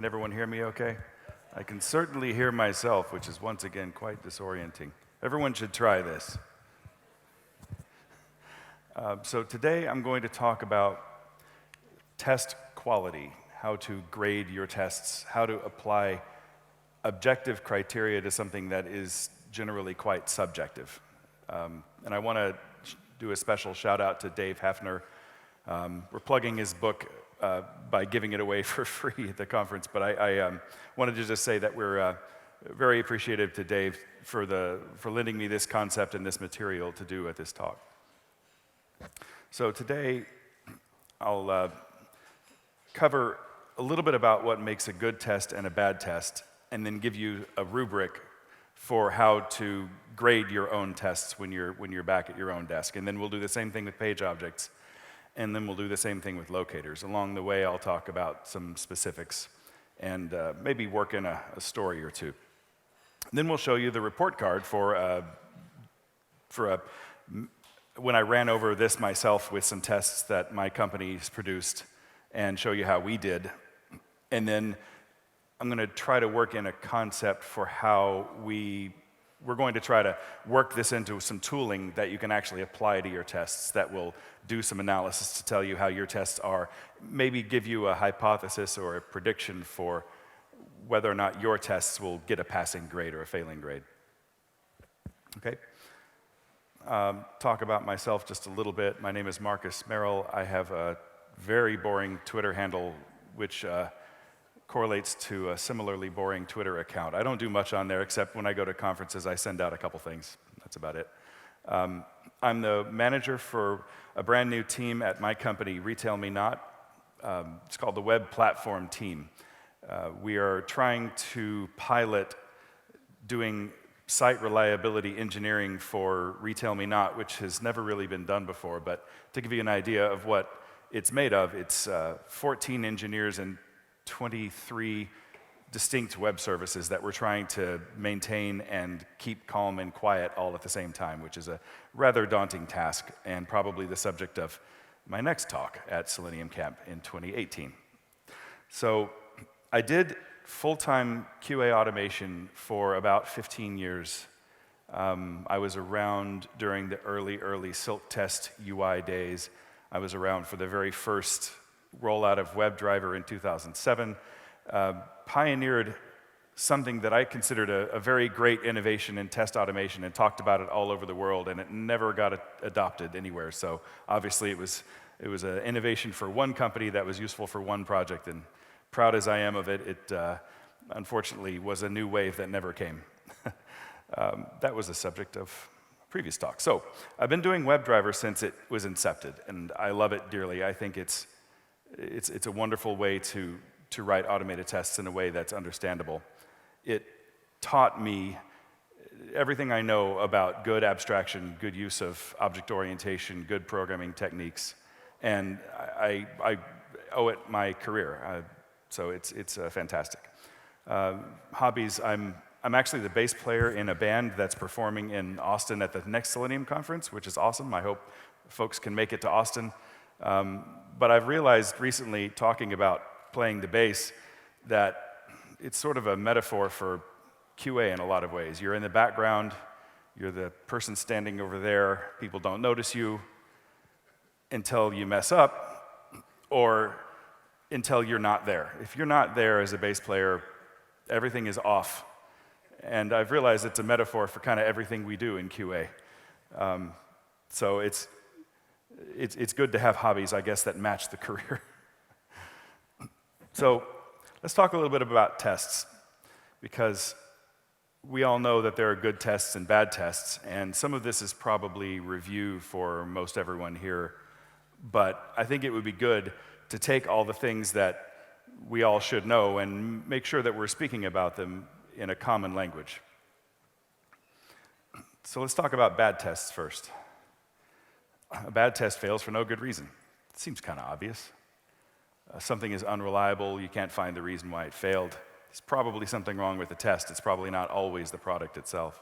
Can everyone hear me okay? I can certainly hear myself, which is once again quite disorienting. Everyone should try this. So today I'm going to talk about test quality, how to grade your tests, how to apply objective criteria to something that is generally quite subjective. And I want to do a special shout out to Dave Haeffner. We're plugging his book by giving it away for free at the conference, but I wanted to just say that we're very appreciative to Dave for lending me this concept and this material to do at this talk. So today I'll cover a little bit about what makes a good test and a bad test, and then give you a rubric for how to grade your own tests when you're back at your own desk. And then we'll do the same thing with page objects, and then we'll do the same thing with locators. Along the way, I'll talk about some specifics and maybe work in a story or two. Then we'll show you the report card for when I ran over this myself with some tests that my company's produced and show you how we did. And then I'm going to try to work in a concept for how we're going to try to work this into some tooling that you can actually apply to your tests that will do some analysis to tell you how your tests are, maybe give you a hypothesis or a prediction for whether or not your tests will get a passing grade or a failing grade. Okay? Talk about myself just a little bit. My name is Marcus Merrell. I have a very boring Twitter handle, which correlates to a similarly boring Twitter account. I don't do much on there, except when I go to conferences, I send out a couple things. That's about it. I'm the manager for a brand new team at my company, Retail Me Not. It's called the Web Platform Team. We are trying to pilot doing site reliability engineering for Retail Me Not, which has never really been done before. But to give you an idea of what it's made of, it's 14 engineers and 23 distinct web services that we're trying to maintain and keep calm and quiet all at the same time, which is a rather daunting task and probably the subject of my next talk at Selenium Camp in 2018. So I did full-time QA automation for about 15 years. I was around during the early Silk Test UI days. I was around for the very first rollout of WebDriver in 2007, pioneered something that I considered a very great innovation in test automation and talked about it all over the world, and it never got adopted anywhere. So obviously it was an innovation for one company that was useful for one project, and proud as I am of it, it unfortunately was a new wave that never came. That was the subject of previous talk. So I've been doing WebDriver since it was incepted, and I love it dearly. I think it's a wonderful way to write automated tests in a way that's understandable. It taught me everything I know about good abstraction, good use of object orientation, good programming techniques, and I owe it my career. So it's fantastic. Hobbies, I'm actually the bass player in a band that's performing in Austin at the next Selenium conference, which is awesome. I hope folks can make it to Austin. But I've realized recently, talking about playing the bass, that it's sort of a metaphor for QA in a lot of ways. You're in the background, you're the person standing over there, people don't notice you until you mess up, or until you're not there. If you're not there as a bass player, everything is off. And I've realized it's a metaphor for kind of everything we do in QA. So it's good to have hobbies, I guess, that match the career. So let's talk a little bit about tests, because we all know that there are good tests and bad tests, and some of this is probably review for most everyone here, but I think it would be good to take all the things that we all should know and make sure that we're speaking about them in a common language. So let's talk about bad tests first. A bad test fails for no good reason. It seems kind of obvious. Something is unreliable, you can't find the reason why it failed. There's probably something wrong with the test. It's probably not always the product itself.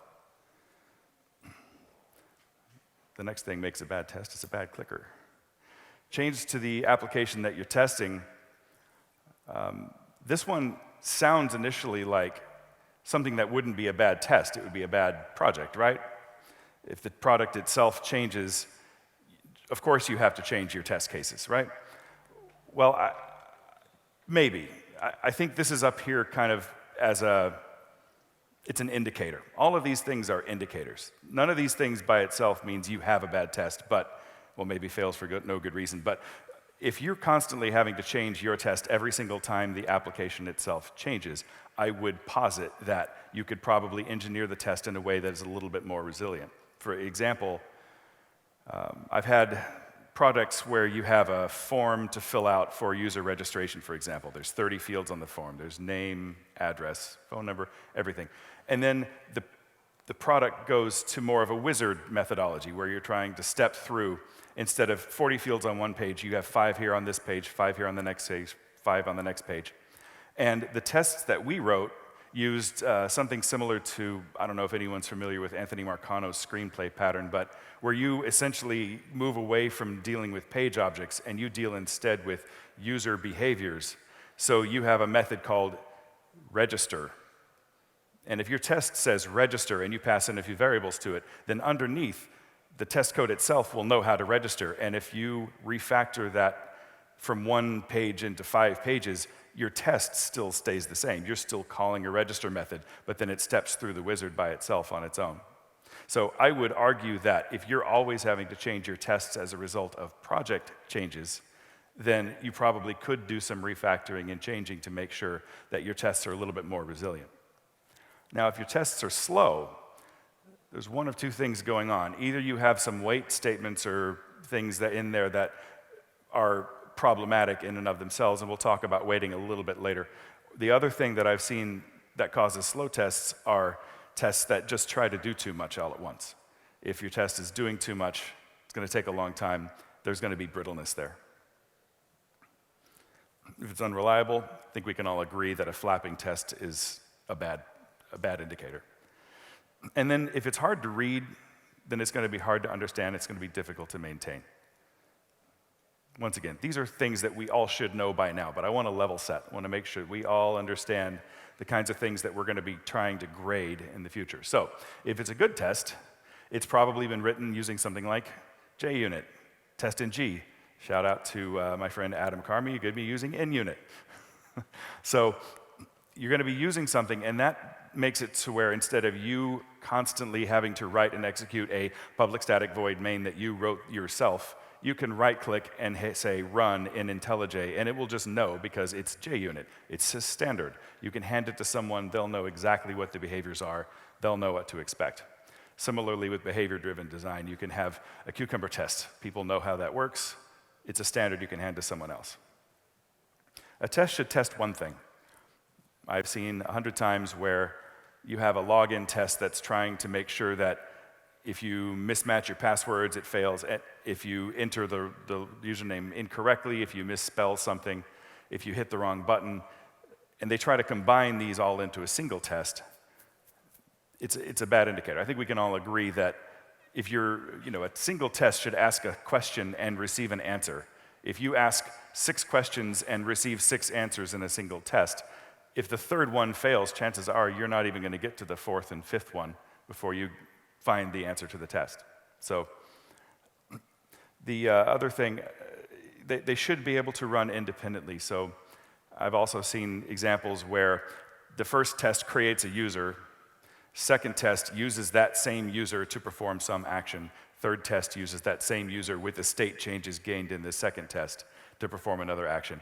The next thing makes a bad test is a bad clicker. Change to the application that you're testing, This one sounds initially like something that wouldn't be a bad test. It would be a bad project, right? If the product itself changes, of course you have to change your test cases, right? Well, maybe. I think this is up here kind of as it's an indicator. All of these things are indicators. None of these things by itself means you have a bad test, but, well, maybe fails for no good reason. But if you're constantly having to change your test every single time the application itself changes, I would posit that you could probably engineer the test in a way that is a little bit more resilient. For example, I've had products where you have a form to fill out for user registration, for example. There's 30 fields on the form. There's name, address, phone number, everything. And then the product goes to more of a wizard methodology where you're trying to step through. Instead of 40 fields on one page, you have 5 here on this page, 5 here on the next page, 5 on the next page. And the tests that we wrote used something similar to, I don't know if anyone's familiar with Anthony Marcano's screenplay pattern, but where you essentially move away from dealing with page objects and you deal instead with user behaviors. So you have a method called register. And if your test says register and you pass in a few variables to it, then underneath, the test code itself will know how to register. And if you refactor that from 1 page into 5 pages, your test still stays the same. You're still calling a register method, but then it steps through the wizard by itself on its own. So I would argue that if you're always having to change your tests as a result of project changes, then you probably could do some refactoring and changing to make sure that your tests are a little bit more resilient. Now, if your tests are slow, there's one of two things going on. Either you have some wait statements or things that in there that are problematic in and of themselves, and we'll talk about waiting a little bit later. The other thing that I've seen that causes slow tests are tests that just try to do too much all at once. If your test is doing too much, it's going to take a long time, there's going to be brittleness there. If it's unreliable, I think we can all agree that a flapping test is a bad indicator. And then if it's hard to read, then it's going to be hard to understand, it's going to be difficult to maintain. Once again, these are things that we all should know by now, but I want to level set. I want to make sure we all understand the kinds of things that we're going to be trying to grade in the future. So if it's a good test, it's probably been written using something like JUnit, test in G. Shout out to my friend Adam Carmi, you're going to be using NUnit. So you're going to be using something, and that makes it to where instead of you constantly having to write and execute a public static void main that you wrote yourself, you can right-click and say run in IntelliJ, and it will just know because it's JUnit. It's a standard. You can hand it to someone, they'll know exactly what the behaviors are, they'll know what to expect. Similarly with behavior-driven design, you can have a cucumber test. People know how that works. It's a standard you can hand to someone else. A test should test one thing. I've seen 100 times where you have a login test that's trying to make sure that if you mismatch your passwords, it fails. If you enter the username incorrectly, if you misspell something, if you hit the wrong button, and they try to combine these all into a single test, it's a bad indicator. I think we can all agree that if a single test should ask a question and receive an answer. If you ask 6 questions and receive 6 answers in a single test, if the third one fails, chances are you're not even going to get to the 4th and 5th one before you find the answer to the test. So the other thing, they should be able to run independently. So I've also seen examples where the first test creates a user, second test uses that same user to perform some action, third test uses that same user with the state changes gained in the second test to perform another action.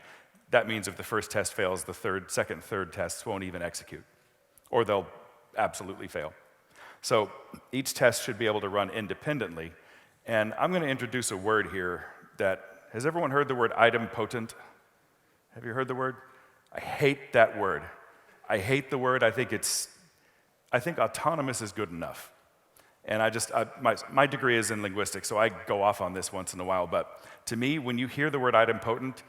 That means if the first test fails, the second, third tests won't even execute, or they'll absolutely fail. So each test should be able to run independently. And I'm going to introduce a word here that, has everyone heard the word idempotent? Have you heard the word? I hate that word. I hate the word. I think autonomous is good enough. And my degree is in linguistics, so I go off on this once in a while. But to me, when you hear the word idempotent,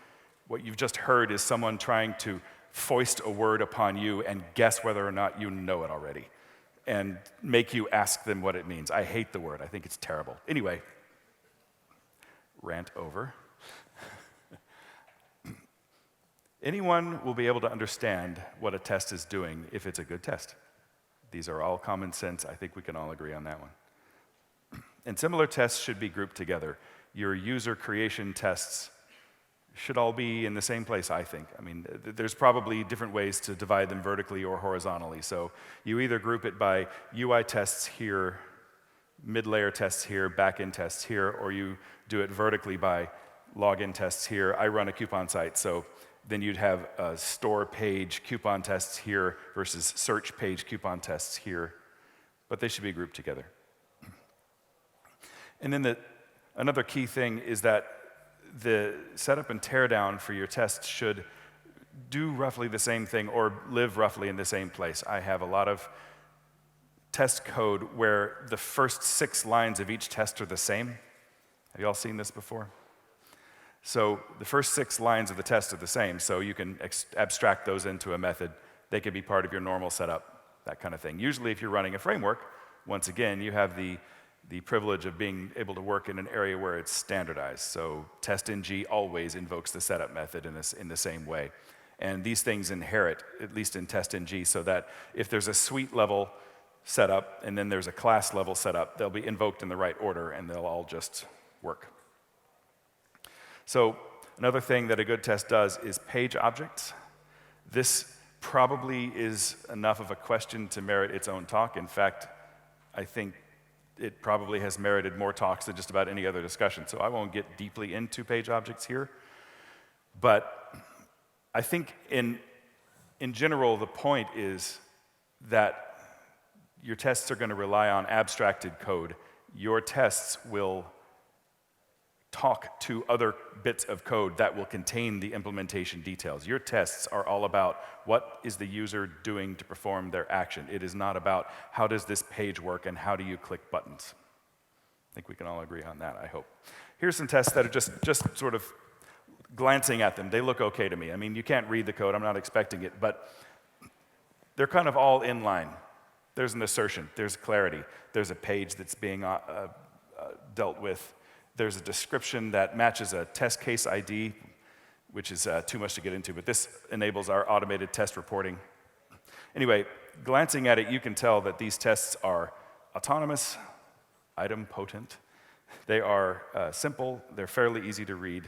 what you've just heard is someone trying to foist a word upon you and guess whether or not you know it already, and make you ask them what it means. I hate the word. I think it's terrible. Anyway, rant over. Anyone will be able to understand what a test is doing if it's a good test. These are all common sense. I think we can all agree on that one. And similar tests should be grouped together. Your user creation tests should all be in the same place, I think. I mean, there's probably different ways to divide them vertically or horizontally. So you either group it by UI tests here, mid-layer tests here, back-end tests here, or you do it vertically by login tests here. I run a coupon site, so then you'd have store page coupon tests here versus search page coupon tests here. But they should be grouped together. And then another key thing is that the setup and teardown for your tests should do roughly the same thing or live roughly in the same place. I have a lot of test code where the first 6 lines of each test are the same. Have you all seen this before? So the first 6 lines of the test are the same, so you can abstract those into a method. They can be part of your normal setup, that kind of thing. Usually if you're running a framework, once again, you have the privilege of being able to work in an area where it's standardized. So test-ng always invokes the setup method in the same way. And these things inherit, at least in test-ng, so that if there's a suite level setup and then there's a class level setup, they'll be invoked in the right order and they'll all just work. So another thing that a good test does is page objects. This probably is enough of a question to merit its own talk. In fact, I think it probably has merited more talks than just about any other discussion. So I won't get deeply into page objects here. But I think in general, the point is that your tests are going to rely on abstracted code. Your tests will talk to other bits of code that will contain the implementation details. Your tests are all about what is the user doing to perform their action. It is not about how does this page work and how do you click buttons. I think we can all agree on that, I hope. Here's some tests that are just sort of glancing at them. They look okay to me. I mean, you can't read the code. I'm not expecting it, but they're kind of all in line. There's an assertion. There's clarity. There's a page that's being dealt with. There's a description that matches a test case ID, which is too much to get into, but this enables our automated test reporting. Anyway, glancing at it, you can tell that these tests are autonomous, idempotent. They are simple, they're fairly easy to read,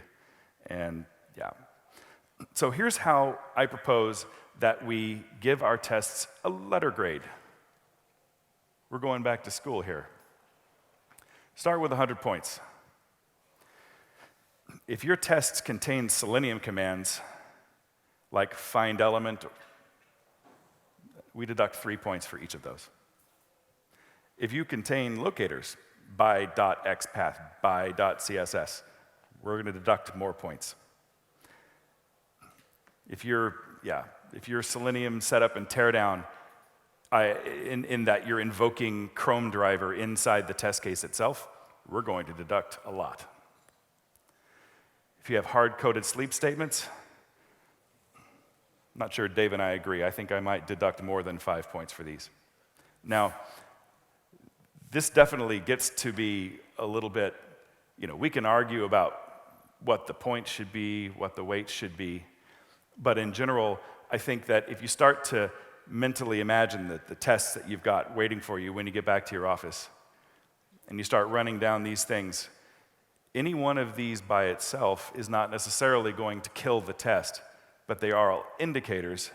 and yeah. So here's how I propose that we give our tests a letter grade. We're going back to school here. Start with 100 points. If your tests contain Selenium commands, like find element, we deduct 3 points for each of those. If you contain locators, by.xpath, by.css, we're going to deduct more points. If your Selenium setup and teardown, in that you're invoking Chrome driver inside the test case itself, we're going to deduct a lot. If you have hard-coded sleep statements, I'm not sure Dave and I agree. I think I might deduct more than 5 points for these. Now, this definitely gets to be a little bit, we can argue about what the points should be, what the weights should be, but in general, I think that if you start to mentally imagine the tests that you've got waiting for you when you get back to your office, and you start running down these things, any one of these by itself is not necessarily going to kill the test, but they are indicators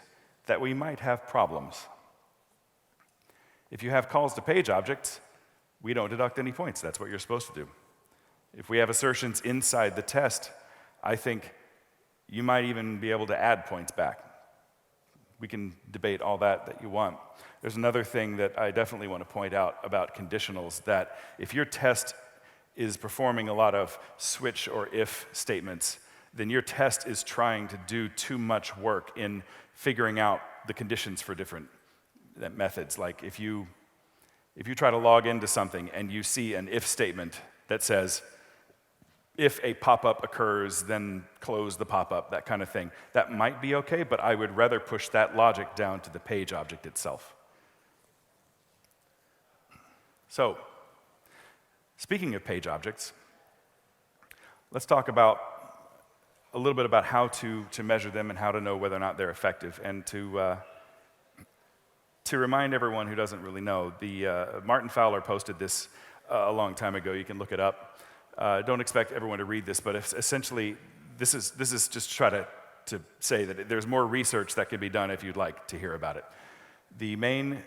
that we might have problems. If you have calls to page objects, we don't deduct any points. That's what you're supposed to do. If we have assertions inside the test, I think you might even be able to add points back. We can debate all that you want. There's another thing that I definitely want to point out about conditionals, that if your test is performing a lot of switch or if statements, then your test is trying to do too much work in figuring out the conditions for different methods. Like if you try to log into something and you see an if statement that says, if a pop-up occurs, then close the pop-up, that kind of thing, that might be okay, but I would rather push that logic down to the page object itself. So, speaking of page objects, let's talk about a little bit about how to measure them and how to know whether or not they're effective. And to remind everyone who doesn't really know, Martin Fowler posted this a long time ago. You can look it up. Don't expect everyone to read this, but essentially, this is just to try to say that there's more research that could be done if you'd like to hear about it. The main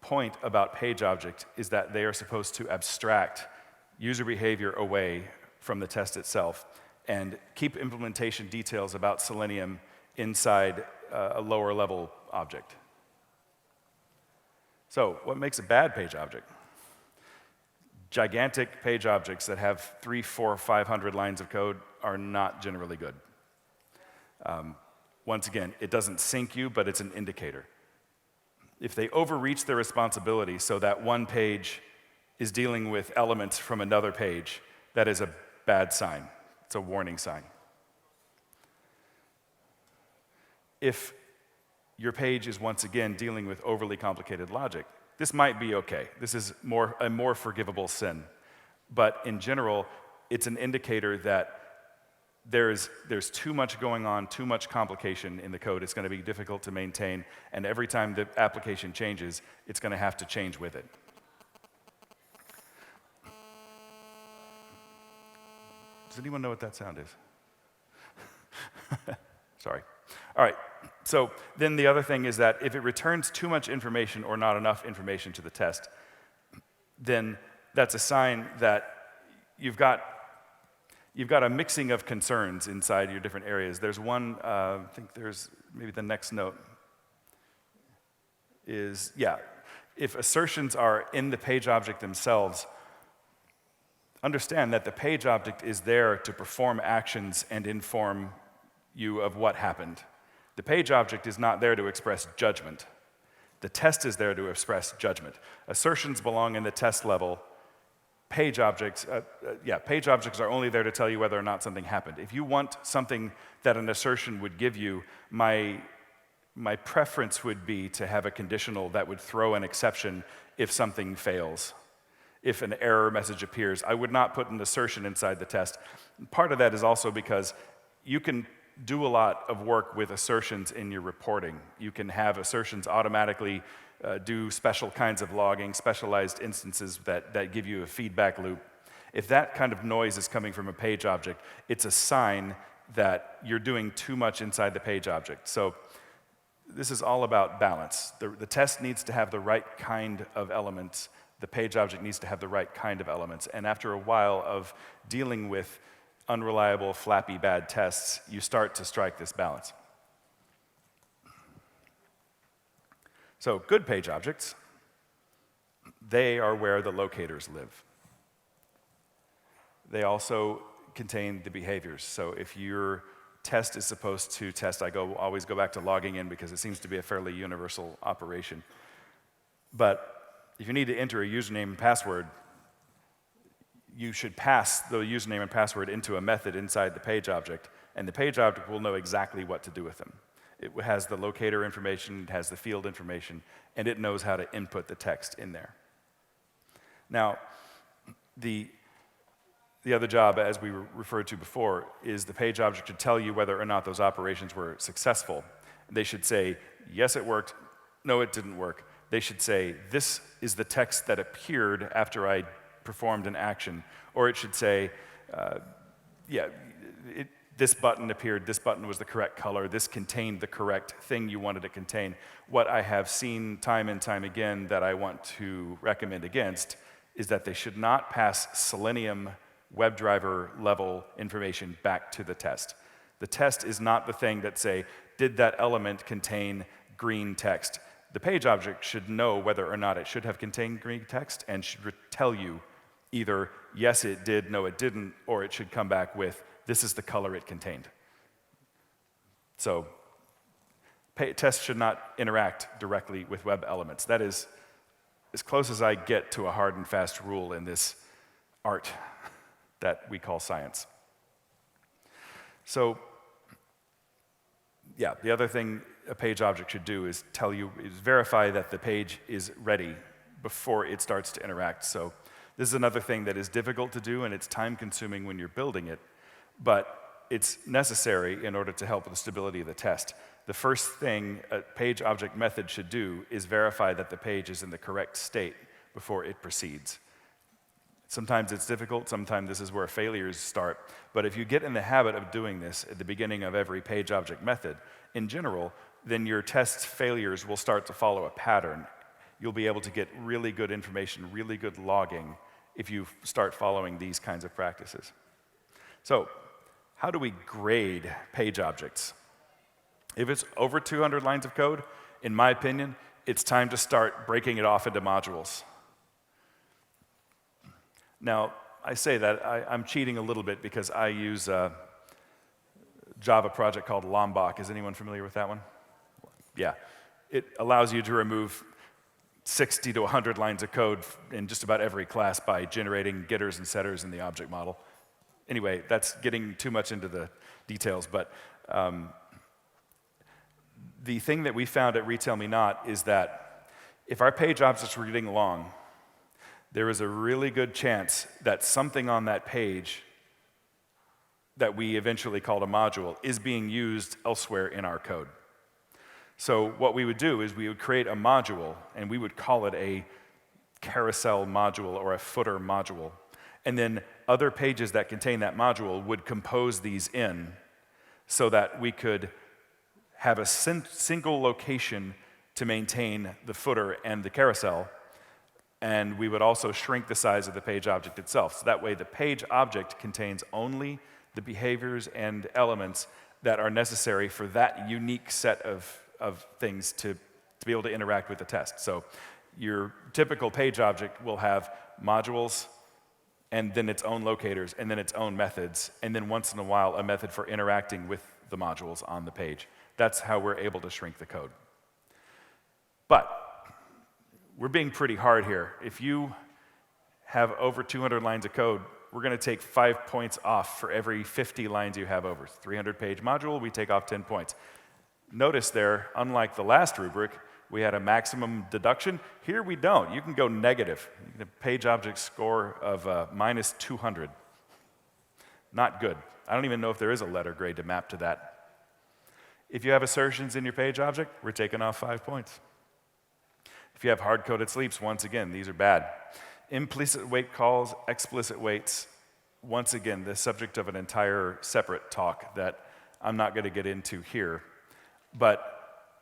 point about page object is that they are supposed to abstract user behavior away from the test itself and keep implementation details about Selenium inside a lower level object. So what makes a bad page object? Gigantic page objects that have 300, 400, 500 lines of code are not generally good. Once again, it doesn't sync you, but it's an indicator. If they overreach their responsibility so that one page is dealing with elements from another page, that is a bad sign. It's a warning sign. If your page is once again dealing with overly complicated logic, this might be okay. This is a more forgivable sin. But in general, it's an indicator that there's too much going on, too much complication in the code. It's going to be difficult to maintain, and every time the application changes, it's going to have to change with it. Does anyone know what that sound is? Sorry. All right. So then the other thing is that if it returns too much information or not enough information to the test, then that's a sign that you've got a mixing of concerns inside your different areas. There's one, I think there's maybe the next note is, if assertions are in the page object themselves, understand that the page object is there to perform actions and inform you of what happened. The page object is not there to express judgment. The test is there to express judgment. Assertions belong in the test level. Page objects are only there to tell you whether or not something happened. If you want something that an assertion would give you, my preference would be to have a conditional that would throw an exception if something fails. If an error message appears, I would not put an assertion inside the test. Part of that is also because you can do a lot of work with assertions in your reporting. You can have assertions automatically do special kinds of logging, specialized instances that give you a feedback loop. If that kind of noise is coming from a page object, it's a sign that you're doing too much inside the page object. So this is all about balance. The test needs to have the right kind of elements. The page object needs to have the right kind of elements. And after a while of dealing with unreliable, flappy, bad tests, you start to strike this balance. So good page objects, they are where the locators live. They also contain the behaviors. So if your test is supposed to test, always go back to logging in because it seems to be a fairly universal operation. But if you need to enter a username and password, you should pass the username and password into a method inside the page object, and the page object will know exactly what to do with them. It has the locator information, it has the field information, and it knows how to input the text in there. Now, the other job, as we referred to before, is the page object should tell you whether or not those operations were successful. They should say, yes, it worked, no, it didn't work. They should say, this is the text that appeared after I performed an action. Or it should say, this button appeared, this button was the correct color, this contained the correct thing you wanted to contain. What I have seen time and time again that I want to recommend against is that they should not pass Selenium WebDriver level information back to the test. The test is not the thing that say, did that element contain green text? The page object should know whether or not it should have contained green text and should tell you either, yes, it did, no, it didn't, or it should come back with, this is the color it contained. So tests should not interact directly with web elements. That is as close as I get to a hard and fast rule in this art that we call science. So the other thing a page object should do is verify that the page is ready before it starts to interact. So this is another thing that is difficult to do, and it's time-consuming when you're building it, but it's necessary in order to help with the stability of the test. The first thing a page object method should do is verify that the page is in the correct state before it proceeds. Sometimes it's difficult, sometimes this is where failures start, but if you get in the habit of doing this at the beginning of every page object method, in general, then your test failures will start to follow a pattern. You'll be able to get really good information, really good logging, if you start following these kinds of practices. So, how do we grade page objects? If it's over 200 lines of code, in my opinion, it's time to start breaking it off into modules. Now, I say that, I'm cheating a little bit because I use a Java project called Lombok. Is anyone familiar with that one? Yeah. It allows you to remove 60 to 100 lines of code in just about every class by generating getters and setters in the object model. Anyway, that's getting too much into the details, but the thing that we found at Retail Me Not is that if our page objects were getting long, there is a really good chance that something on that page that we eventually called a module is being used elsewhere in our code. So what we would do is we would create a module, and we would call it a carousel module or a footer module. And then other pages that contain that module would compose these in so that we could have a single location to maintain the footer and the carousel, and we would also shrink the size of the page object itself. So that way the page object contains only the behaviors and elements that are necessary for that unique set of things to be able to interact with the test. So your typical page object will have modules, and then its own locators, and then its own methods, and then once in a while a method for interacting with the modules on the page. That's how we're able to shrink the code. But we're being pretty hard here. If you have over 200 lines of code, we're going to take 5 points off for every 50 lines you have over. 300-page module, we take off 10 points. Notice there, unlike the last rubric, we had a maximum deduction. Here we don't. You can go negative. You can have page object score of minus 200. Not good. I don't even know if there is a letter grade to map to that. If you have assertions in your page object, we're taking off 5 points. If you have hard-coded sleeps, once again, these are bad. Implicit wait calls, explicit waits, once again, the subject of an entire separate talk that I'm not going to get into here. But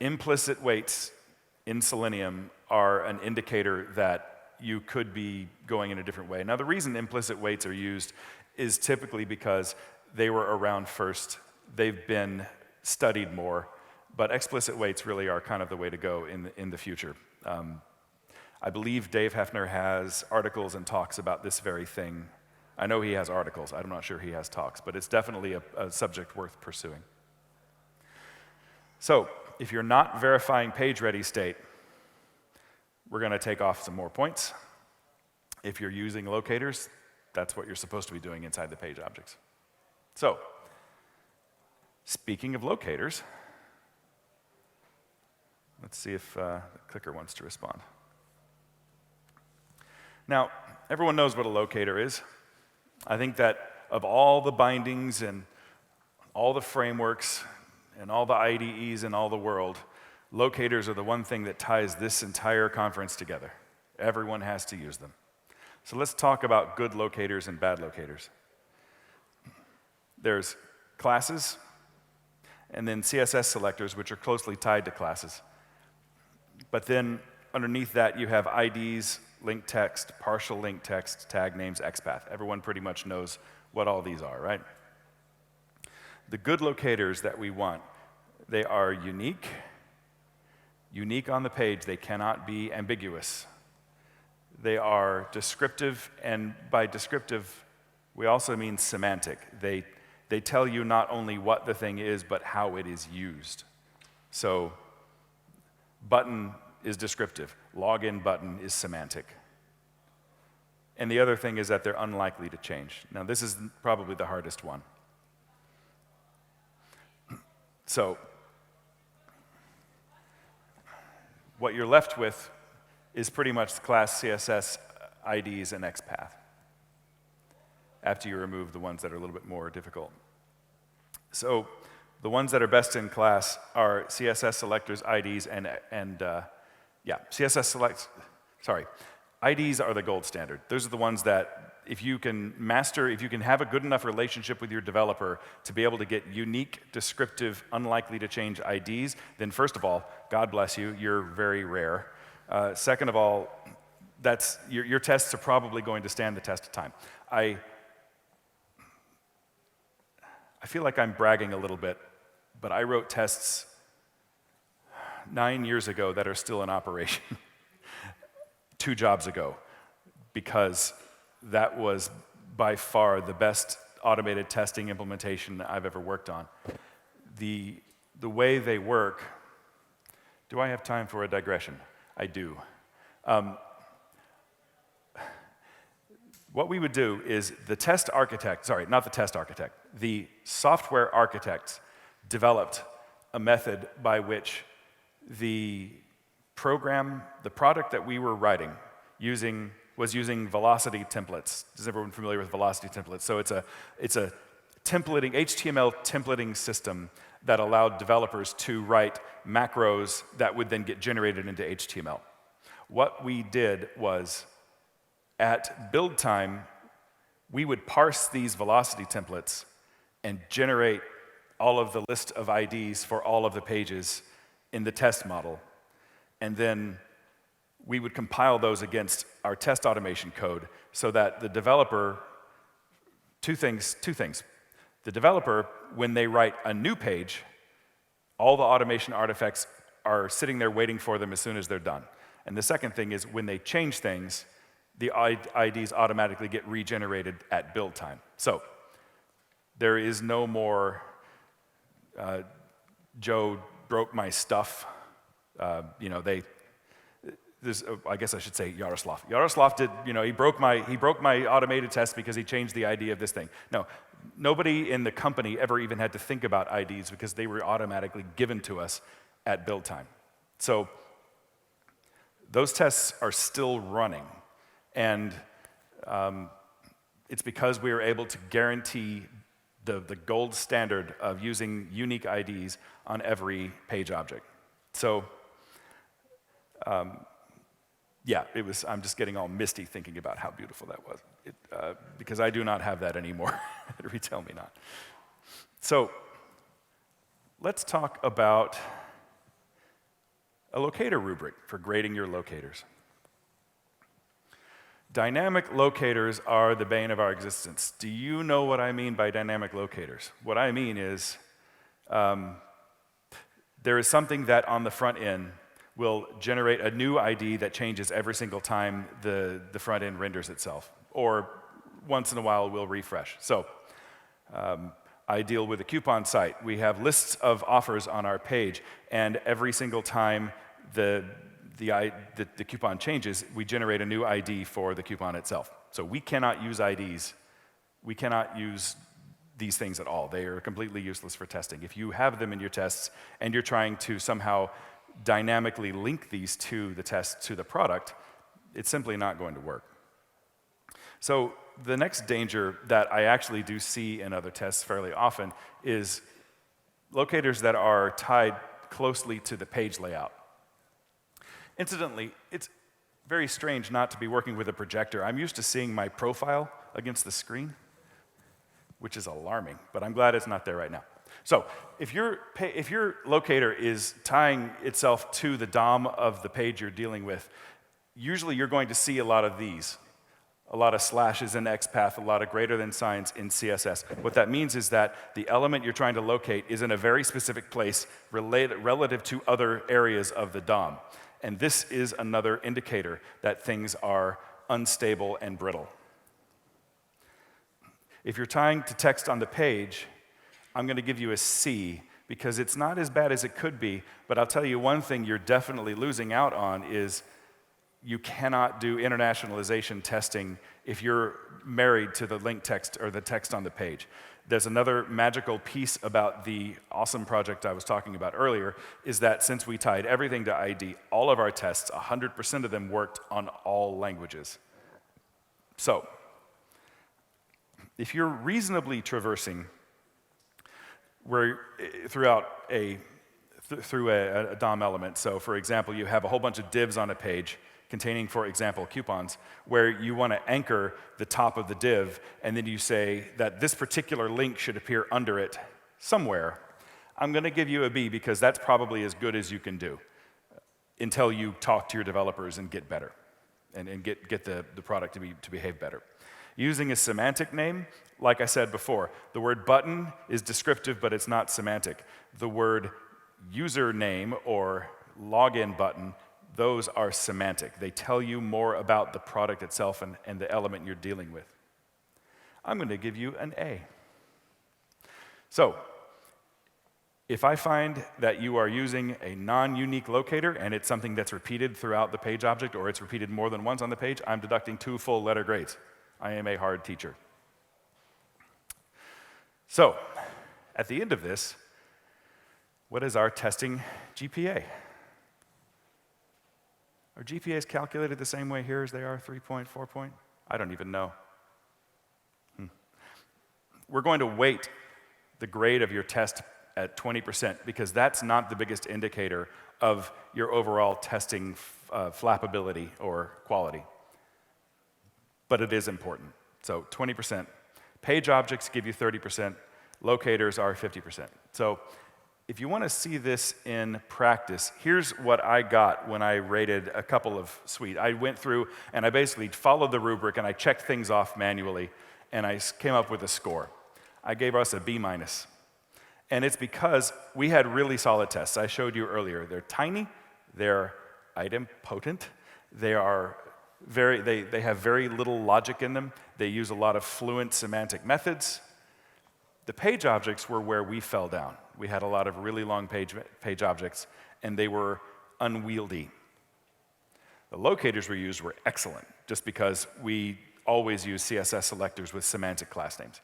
implicit waits in Selenium are an indicator that you could be going in a different way. Now, the reason implicit waits are used is typically because they were around first. They've been studied more, but explicit waits really are kind of the way to go in the future. I believe Dave Haeffner has articles and talks about this very thing. I know he has articles. I'm not sure he has talks, but it's definitely a subject worth pursuing. So, if you're not verifying page ready state, we're going to take off some more points. If you're using locators, that's what you're supposed to be doing inside the page objects. So, speaking of locators, let's see if the clicker wants to respond. Now, everyone knows what a locator is. I think that of all the bindings and all the frameworks and all the IDEs in all the world, locators are the one thing that ties this entire conference together. Everyone has to use them. So let's talk about good locators and bad locators. There's classes, and then CSS selectors, which are closely tied to classes. But then underneath that, you have IDs, link text, partial link text, tag names, XPath. Everyone pretty much knows what all these are, right? The good locators that we want, they are unique on the page. They cannot be ambiguous. They are descriptive, and by descriptive, we also mean semantic. They tell you not only what the thing is, but how it is used. So, button is descriptive. Login button is semantic. And the other thing is that they're unlikely to change. Now, this is probably the hardest one. So, what you're left with is pretty much the class CSS IDs and XPath, after you remove the ones that are a little bit more difficult. So the ones that are best in class are CSS selectors, IDs, IDs are the gold standard. Those are the ones that if you can have a good enough relationship with your developer to be able to get unique, descriptive, unlikely to change IDs, then first of all, God bless you, you're very rare. Second of all, your tests are probably going to stand the test of time. I feel like I'm bragging a little bit, but I wrote tests 9 years ago that are still in operation, 2 jobs ago, because that was by far the best automated testing implementation I've ever worked on. The way they work, do I have time for a digression? I do. What we would do is the software architects developed a method by which the product that we were writing was using velocity templates. Is everyone familiar with velocity templates? So it's a templating, HTML templating system that allowed developers to write macros that would then get generated into HTML. What we did was, at build time, we would parse these velocity templates and generate all of the list of IDs for all of the pages in the test model. And then we would compile those against our test automation code so that the developer, two things. The developer, when they write a new page, all the automation artifacts are sitting there waiting for them as soon as they're done. And the second thing is when they change things, the IDs automatically get regenerated at build time. So there is no more Joe broke my stuff. I guess I should say Yaroslav. Yaroslav did, he broke my automated test because he changed the ID of this thing. No, nobody in the company ever even had to think about IDs because they were automatically given to us at build time. So those tests are still running. And it's because we were able to guarantee the gold standard of using unique IDs on every page object. So, I'm just getting all misty thinking about how beautiful that was, because I do not have that anymore. Retell me not. So, let's talk about a locator rubric for grading your locators. Dynamic locators are the bane of our existence. Do you know what I mean by dynamic locators? What I mean is there is something that on the front end will generate a new ID that changes every single time the front end renders itself, or once in a while will refresh. So I deal with a coupon site. We have lists of offers on our page, and every single time the coupon changes, we generate a new ID for the coupon itself. So we cannot use IDs. We cannot use these things at all. They are completely useless for testing. If you have them in your tests and you're trying to somehow dynamically link these to the test to the product, it's simply not going to work. So the next danger that I actually do see in other tests fairly often is locators that are tied closely to the page layout. Incidentally, it's very strange not to be working with a projector. I'm used to seeing my profile against the screen, which is alarming, but I'm glad it's not there right now. So if your locator is tying itself to the DOM of the page you're dealing with, usually you're going to see a lot of these, a lot of slashes in XPath, a lot of greater than signs in CSS. What that means is that the element you're trying to locate is in a very specific place relative to other areas of the DOM. And this is another indicator that things are unstable and brittle. If you're tying to text on the page, I'm going to give you a C, because it's not as bad as it could be, but I'll tell you one thing you're definitely losing out on is you cannot do internationalization testing if you're married to the link text or the text on the page. There's another magical piece about the awesome project I was talking about earlier, is that since we tied everything to ID, all of our tests, 100% of them worked on all languages. So, if you're reasonably traversing through a DOM element. So for example, you have a whole bunch of divs on a page containing, for example, coupons, where you want to anchor the top of the div, and then you say that this particular link should appear under it somewhere. I'm going to give you a B because that's probably as good as you can do until you talk to your developers and get better and get the product to behave better. Using a semantic name, like I said before, the word button is descriptive, but it's not semantic. The word username or login button, those are semantic. They tell you more about the product itself and the element you're dealing with. I'm going to give you an A. So, if I find that you are using a non-unique locator and it's something that's repeated throughout the page object or it's repeated more than once on the page, I'm deducting 2 full letter grades. I am a hard teacher. So, at the end of this, what is our testing GPA? Are GPAs calculated the same way here as they are 3-point, 4-point? I don't even know. We're going to weight the grade of your test at 20% because that's not the biggest indicator of your overall testing flappability or quality. But it is important. So 20%. Page objects give you 30%. Locators are 50%. So if you want to see this in practice, here's what I got when I rated a couple of suite. I went through and I basically followed the rubric and I checked things off manually and I came up with a score. I gave us a B-. And it's because we had really solid tests. I showed you earlier. They're tiny, they're idempotent, they have very little logic in them, they use a lot of fluent semantic methods. The page objects were where we fell down. We had a lot of really long page objects, and they were unwieldy. The locators we used were excellent, just because we always use CSS selectors with semantic class names.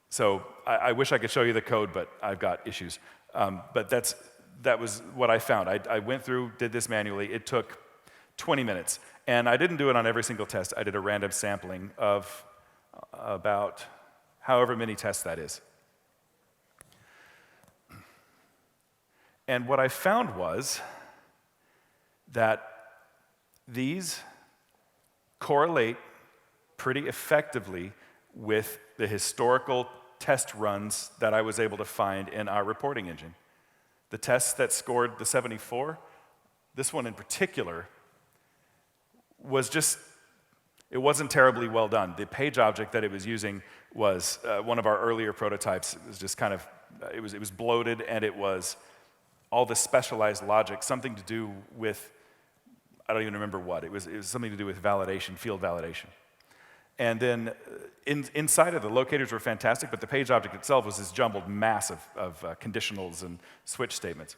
So I wish I could show you the code, but I've got issues. But that was what I found. I went through, did this manually. It took 20 minutes. And I didn't do it on every single test. I did a random sampling of about however many tests that is. And what I found was that these correlate pretty effectively with the historical test runs that I was able to find in our reporting engine. The tests that scored the 74, this one in particular, was just, it wasn't terribly well done. The page object that it was using was one of our earlier prototypes. It was just kind of, it was bloated, and it was all this specialized logic, something to do with, I don't even remember what. It was something to do with validation, field validation. And then inside of the locators were fantastic, but the page object itself was this jumbled mass of conditionals and switch statements.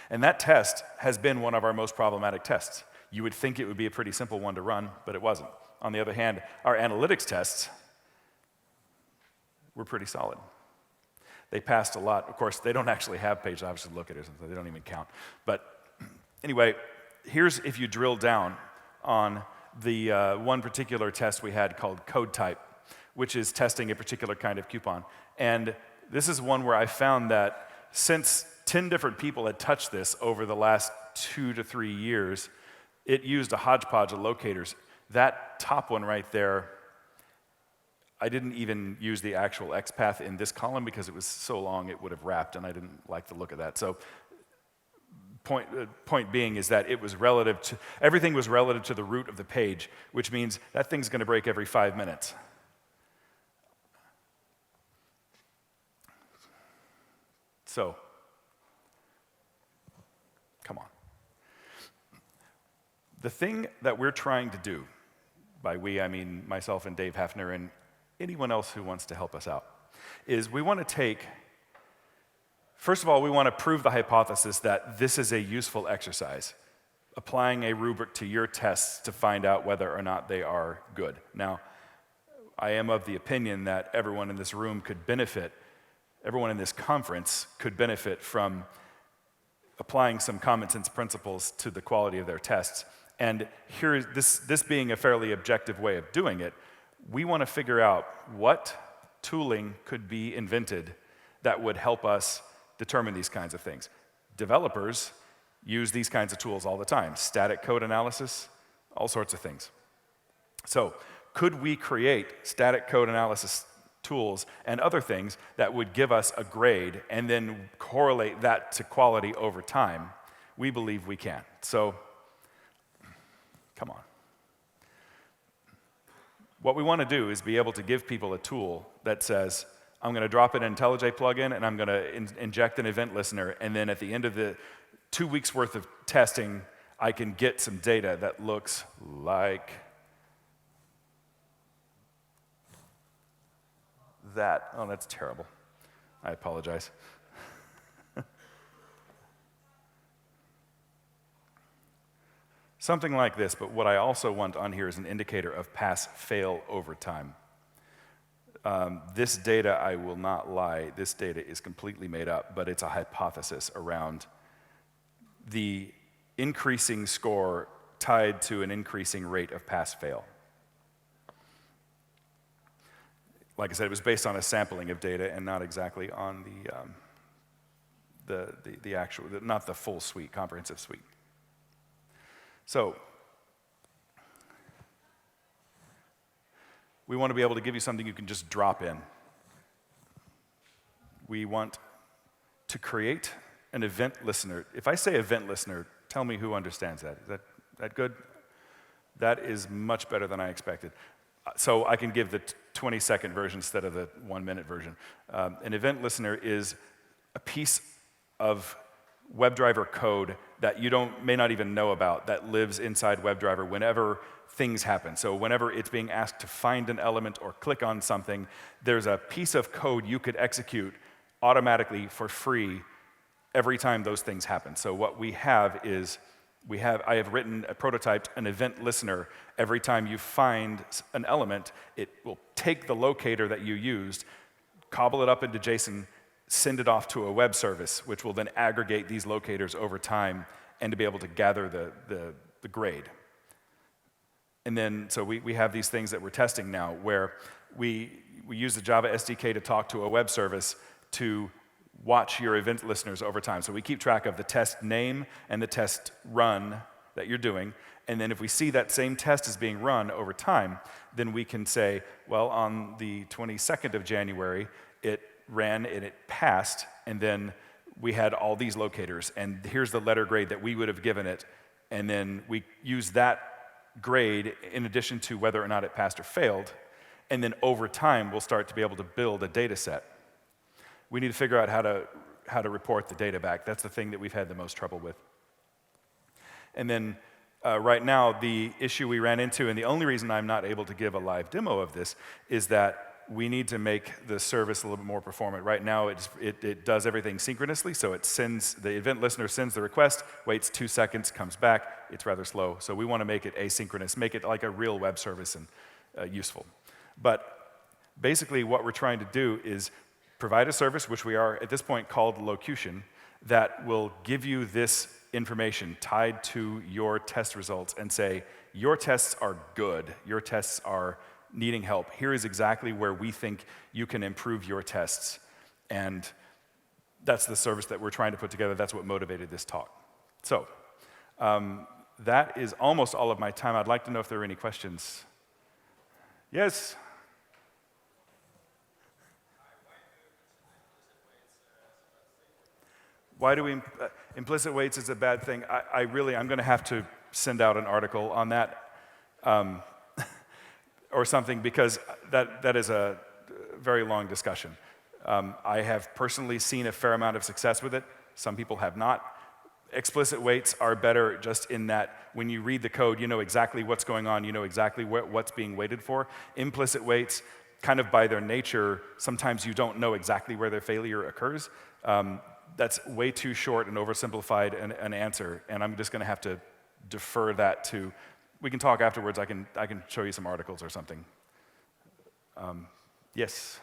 And that test has been one of our most problematic tests. You would think it would be a pretty simple one to run, but it wasn't. On the other hand, our analytics tests were pretty solid. They passed a lot. Of course, they don't actually have page objects and locators, so they don't even count. But anyway, here's if you drill down on the one particular test we had called code type, which is testing a particular kind of coupon. And this is one where I found that since 10 different people had touched this over the last 2 to 3 years, it used a hodgepodge of locators. That top one right there, I didn't even use the actual XPath in this column because it was so long it would have wrapped, and I didn't like the look of that. So point being is that it was relative to, everything was relative to the root of the page, which means that thing's going to break every 5 minutes. So, come on. The thing that we're trying to do, by we I mean myself and Dave Haeffner and anyone else who wants to help us out, is we want to take, first of all, we want to prove the hypothesis that this is a useful exercise, applying a rubric to your tests to find out whether or not they are good. Now, I am of the opinion that everyone in this room could benefit, everyone in this conference could benefit from applying some common sense principles to the quality of their tests. And here, this being a fairly objective way of doing it, we want to figure out what tooling could be invented that would help us determine these kinds of things. Developers use these kinds of tools all the time. Static code analysis, all sorts of things. So could we create static code analysis tools and other things that would give us a grade and then correlate that to quality over time? We believe we can. So, come on. What we want to do is be able to give people a tool that says, I'm going to drop an IntelliJ plugin and I'm going to inject an event listener, and then at the end of the 2 weeks worth of testing, I can get some data that looks like that. Oh, that's terrible. I apologize. Something like this, but what I also want on here is an indicator of pass-fail over time. This data, I will not lie, this data is completely made up, but it's a hypothesis around the increasing score tied to an increasing rate of pass-fail. Like I said, it was based on a sampling of data and not exactly on the actual, not the full suite, comprehensive suite. So, we want to be able to give you something you can just drop in. We want to create an event listener. If I say event listener, tell me who understands that. Is that good? That is much better than I expected. So I can give the 20-second version instead of the 1-minute version. An event listener is a piece of WebDriver code that you may not even know about that lives inside WebDriver whenever things happen. So whenever it's being asked to find an element or click on something, there's a piece of code you could execute automatically for free every time those things happen. So what we have is, I have written a prototyped an event listener. Every time you find an element, it will take the locator that you used, cobble it up into JSON, send it off to a web service, which will then aggregate these locators over time and to be able to gather the grade. And then, so we have these things that we're testing now where we use the Java SDK to talk to a web service to watch your event listeners over time. So we keep track of the test name and the test run that you're doing, and then if we see that same test is being run over time, then we can say, well, on the 22nd of January, it ran and it passed, and then we had all these locators, and here's the letter grade that we would have given it, and then we use that grade in addition to whether or not it passed or failed, and then over time we'll start to be able to build a data set. We need to figure out how to report the data back. That's the thing that we've had the most trouble with. And then right now, the issue we ran into, and the only reason I'm not able to give a live demo of this, is that we need to make the service a little bit more performant. Right now, it does everything synchronously, so the event listener sends the request, waits 2 seconds, comes back. It's rather slow, so we want to make it asynchronous, make it like a real web service and useful. But basically, what we're trying to do is provide a service, which we are at this point called Locution, that will give you this information tied to your test results and say, your tests are good, your tests are needing help. Here is exactly where we think you can improve your tests. And that's the service that we're trying to put together. That's what motivated this talk. So that is almost all of my time. I'd like to know if there are any questions. Yes? Why do we, implicit weights is a bad thing? I'm going to have to send out an article on that or something, because that is a very long discussion. I have personally seen a fair amount of success with it. Some people have not. Explicit weights are better just in that when you read the code, you know exactly what's going on, you know exactly what's being weighted for. Implicit weights, kind of by their nature, sometimes you don't know exactly where their failure occurs. That's way too short and oversimplified an answer, and I'm just going to have to defer that to. We can talk afterwards. I can show you some articles or something. Yes.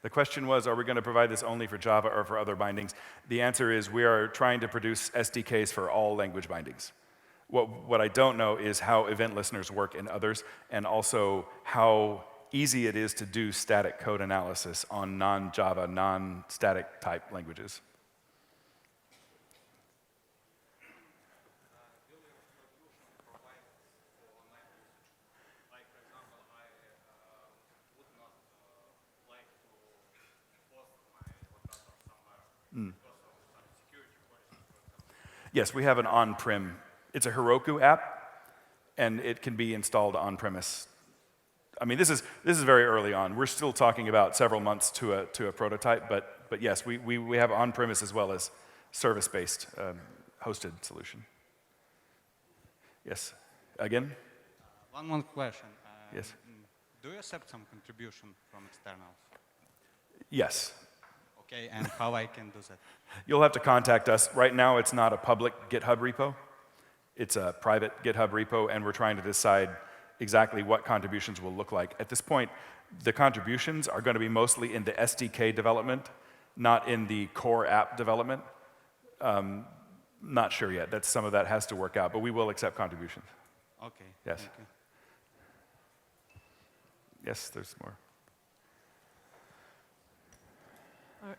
The question was, are we going to provide this only for Java or for other bindings? The answer is we are trying to produce SDKs for all language bindings. What I don't know is how event listeners work in others, and also how easy it is to do static code analysis on non-Java, non-static type languages. Yes, we have an on-prem. It's a Heroku app, and it can be installed on-premise. I mean, this is very early on. We're still talking about several months to a prototype, but yes, we have on-premise as well as service-based hosted solution. Yes. Again? One more question. Yes. Do you accept some contribution from externals? Yes. Okay, and how I can do that? You'll have to contact us. Right now, it's not a public GitHub repo. It's a private GitHub repo, and we're trying to decide exactly what contributions will look like. At this point, the contributions are going to be mostly in the SDK development, not in the core app development. Not sure yet. Some of that has to work out, but we will accept contributions. Okay. Yes. Thank you. Yes, there's more.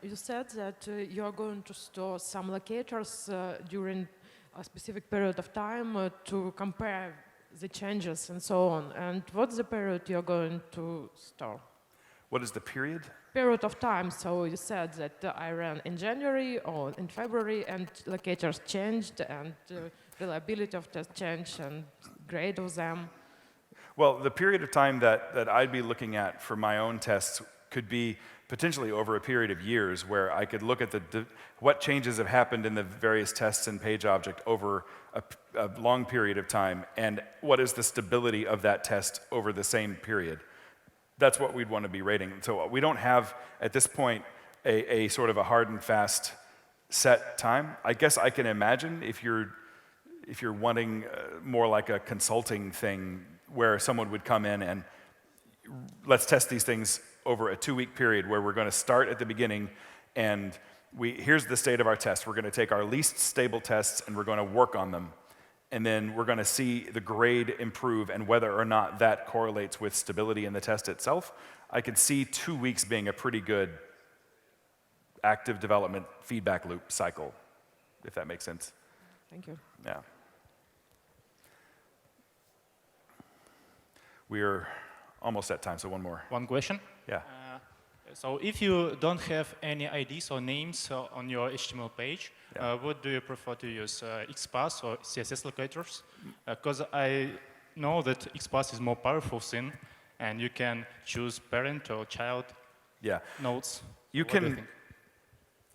You said that you are going to store some locators during a specific period of time to compare the changes and so on. And what's the period you're going to store? What is the period? Period of time. So you said that I ran in January or in February, and locators changed, and reliability of tests changed, and grade of them. Well, the period of time that I'd be looking at for my own tests could be potentially over a period of years, where I could look at what changes have happened in the various tests and page object over a long period of time, and what is the stability of that test over the same period. That's what we'd want to be rating. So we don't have, at this point, a sort of a hard and fast set time. I guess I can imagine if you're wanting more like a consulting thing, where someone would come in and let's test these things over a 2-week period, where we're going to start at the beginning, and here's the state of our test. We're going to take our least stable tests and we're going to work on them. And then we're going to see the grade improve and whether or not that correlates with stability in the test itself. I could see 2 weeks being a pretty good active development feedback loop cycle, if that makes sense. Thank you. Yeah. We're almost at time, so one more. One question. Yeah. So if you don't have any IDs or names on your HTML page, Yeah. What do you prefer to use, XPath or CSS locators? Because I know that XPath is more powerful thing, and you can choose parent or child nodes. You What do can. think?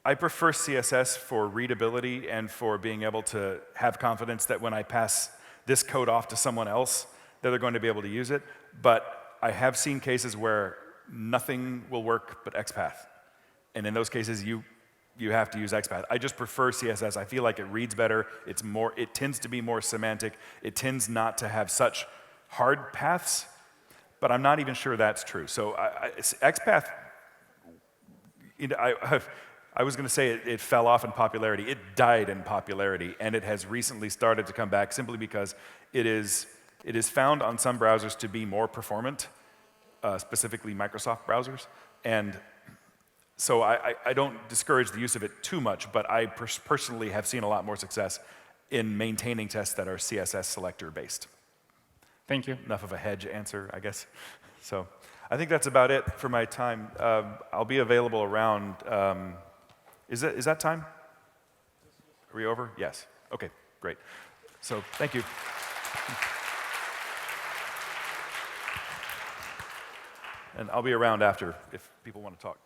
I prefer CSS for readability and for being able to have confidence that when I pass this code off to someone else, that they're going to be able to use it. But I have seen cases where nothing will work but XPath. And in those cases, you have to use XPath. I just prefer CSS. I feel like it reads better. It tends to be more semantic. It tends not to have such hard paths, but I'm not even sure that's true. So XPath, I was going to say it fell off in popularity. It died in popularity, and it has recently started to come back simply because it is found on some browsers to be more performant, specifically Microsoft browsers. And so I don't discourage the use of it too much, but I personally have seen a lot more success in maintaining tests that are CSS selector based. Thank you. Enough of a hedge answer, I guess. So I think that's about it for my time. I'll be available around, is that time? Are we over? Yes. Okay, great. So thank you. And I'll be around after if people want to talk.